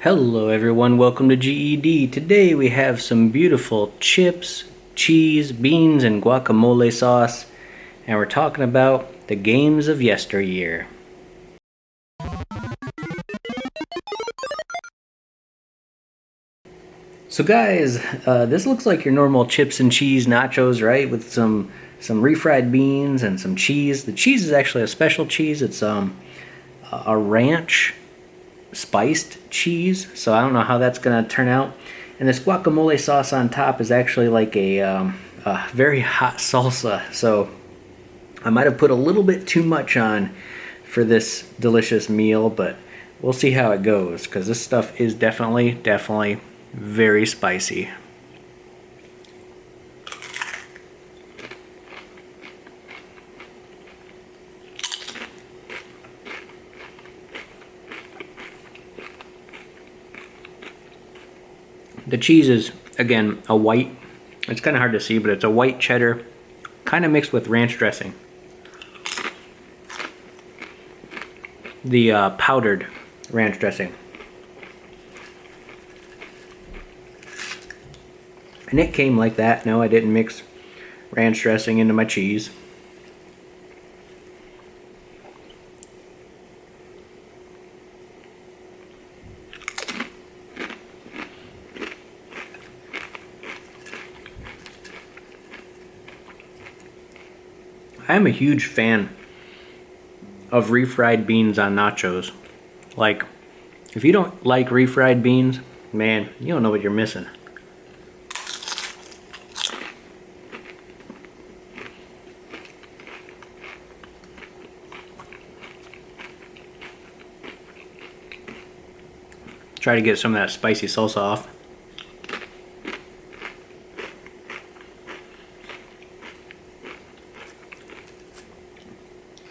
Hello everyone, welcome to GED. Today we have some beautiful chips, cheese, beans, and guacamole sauce, and we're talking about the games of yesteryear. So guys, this looks like your normal chips and cheese nachos, right? With some refried beans and some cheese. The cheese is actually a special cheese. It's a ranch spiced cheese, so I don't know how that's gonna turn out. And this guacamole sauce on top is actually like a very hot salsa, so I might have put a little bit too much on for this delicious meal, but we'll see how it goes, because this stuff is definitely very spicy. The cheese is, again, a white, it's kind of hard to see, but it's a white cheddar, kind of mixed with ranch dressing. The powdered ranch dressing. And it came like that. No, I didn't mix ranch dressing into my cheese. I am a huge fan of refried beans on nachos. Like, if you don't like refried beans, man, you don't know what you're missing. Try to get some of that spicy salsa off.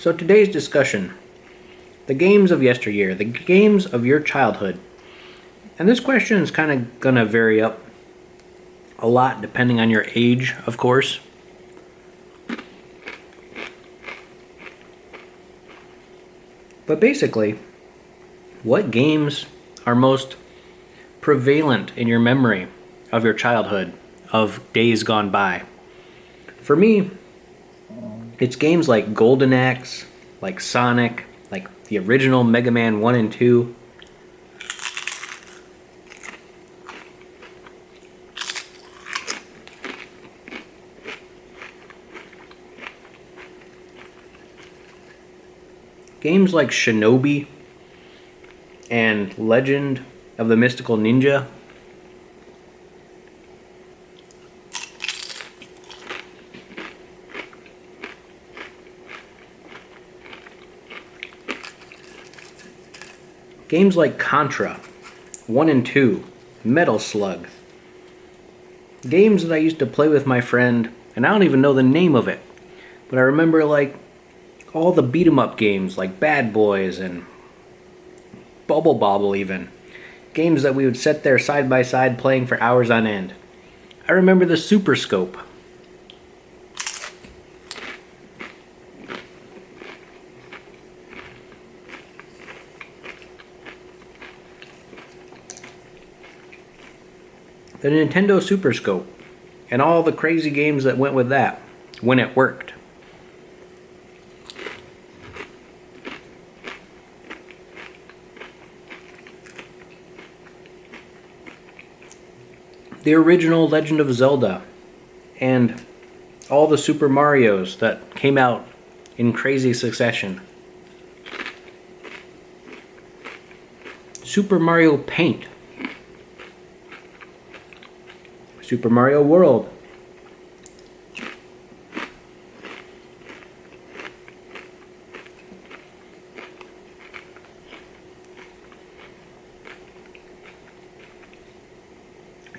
So today's discussion, the games of yesteryear, the games of your childhood. And this question is kind of gonna vary up a lot depending on your age, of course. But basically, what games are most prevalent in your memory of your childhood, of days gone by? For me, it's games like Golden Axe, like Sonic, like the original Mega Man 1 and 2. Games like Shinobi and Legend of the Mystical Ninja. Games like Contra 1 and 2, Metal Slug. Games that I used to play with my friend, and I don't even know the name of it, but I remember like all the beat 'em up games like Bad Boys and Bubble Bobble even. Games that we would sit there side by side playing for hours on end. I remember the Super Scope. The Nintendo Super Scope, and all the crazy games that went with that, when it worked. The original Legend of Zelda, and all the Super Marios that came out in crazy succession. Super Mario Paint. Super Mario World.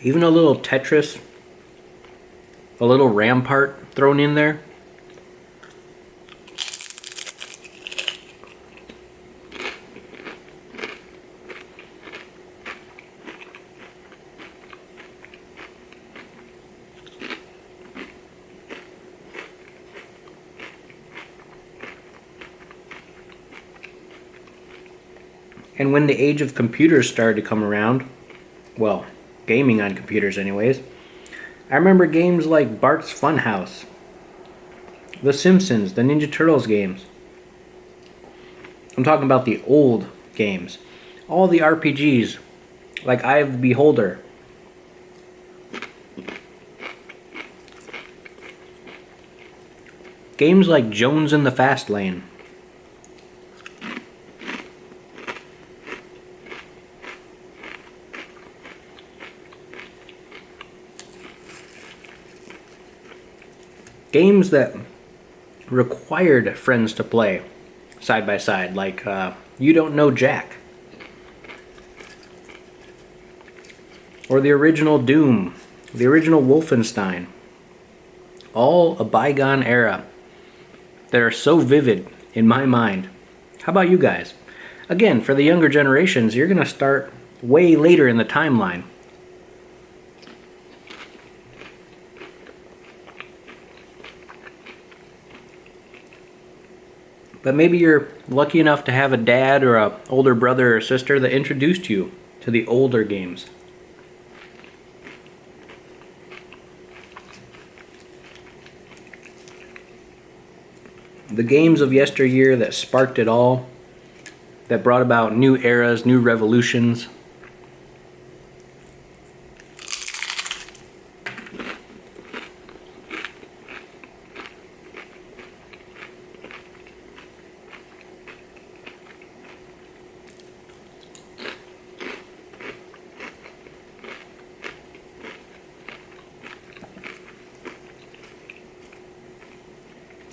Even a little Tetris, a little Rampart thrown in there. And when the age of computers started to come around, well, gaming on computers anyways, I remember games like Bart's Funhouse, The Simpsons, the Ninja Turtles games. I'm talking about the old games. All the RPGs, like Eye of the Beholder. Games like Jones in the Fast Lane. Games that required friends to play side by side, like You Don't Know Jack. Or the original Doom, the original Wolfenstein. All a bygone era that are so vivid in my mind. How about you guys? Again, for the younger generations, you're going to start way later in the timeline. But maybe you're lucky enough to have a dad or an older brother or sister that introduced you to the older games. The games of yesteryear that sparked it all, that brought about new eras, new revolutions.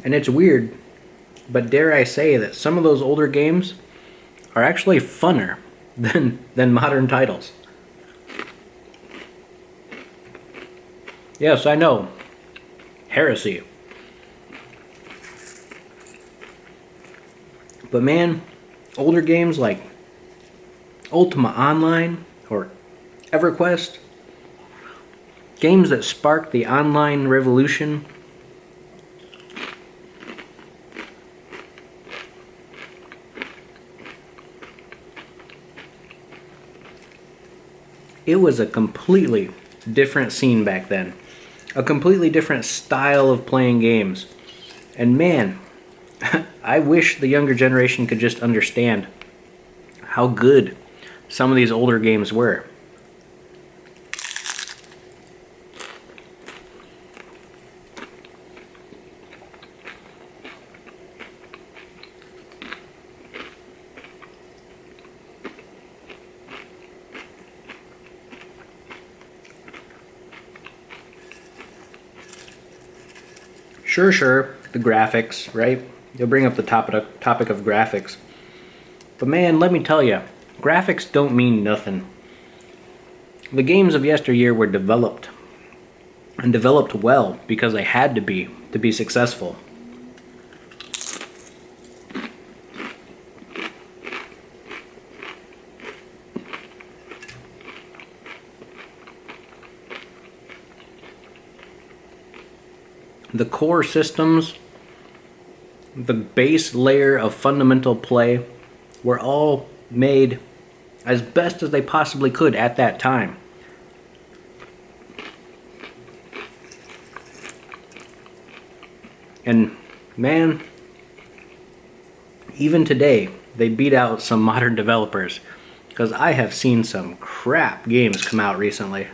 And it's weird, but dare I say that some of those older games are actually funner than modern titles. Yes, I know. Heresy. But man, older games like Ultima Online or EverQuest, games that sparked the online revolution, it was a completely different scene back then. A completely different style of playing games. And man, I wish the younger generation could just understand how good some of these older games were. Sure, the graphics, right? You'll bring up the topic of graphics. But man, let me tell you, graphics don't mean nothing. The games of yesteryear were developed, and developed well because they had to be successful. The core systems, the base layer of fundamental play were all made as best as they possibly could at that time. And man, even today, they beat out some modern developers, because I have seen some crap games come out recently.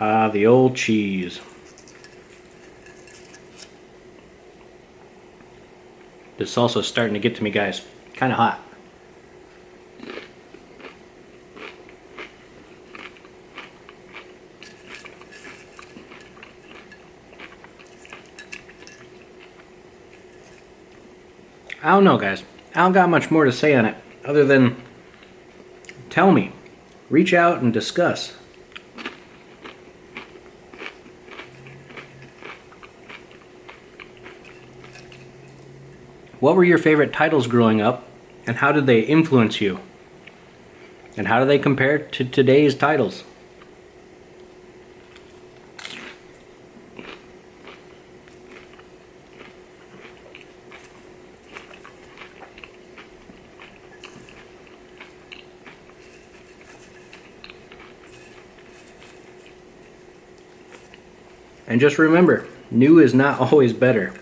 Ah, the old cheese. This salsa's starting to get to me, guys. Kind of hot. I don't know, guys. I don't got much more to say on it, other than tell me. Reach out and discuss. What were your favorite titles growing up, and how did they influence you? And how do they compare to today's titles? And just remember, new is not always better.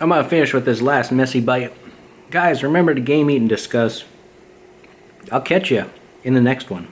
I'm gonna finish with this last messy bite. Guys, remember to game, eat, and discuss. I'll catch you in the next one.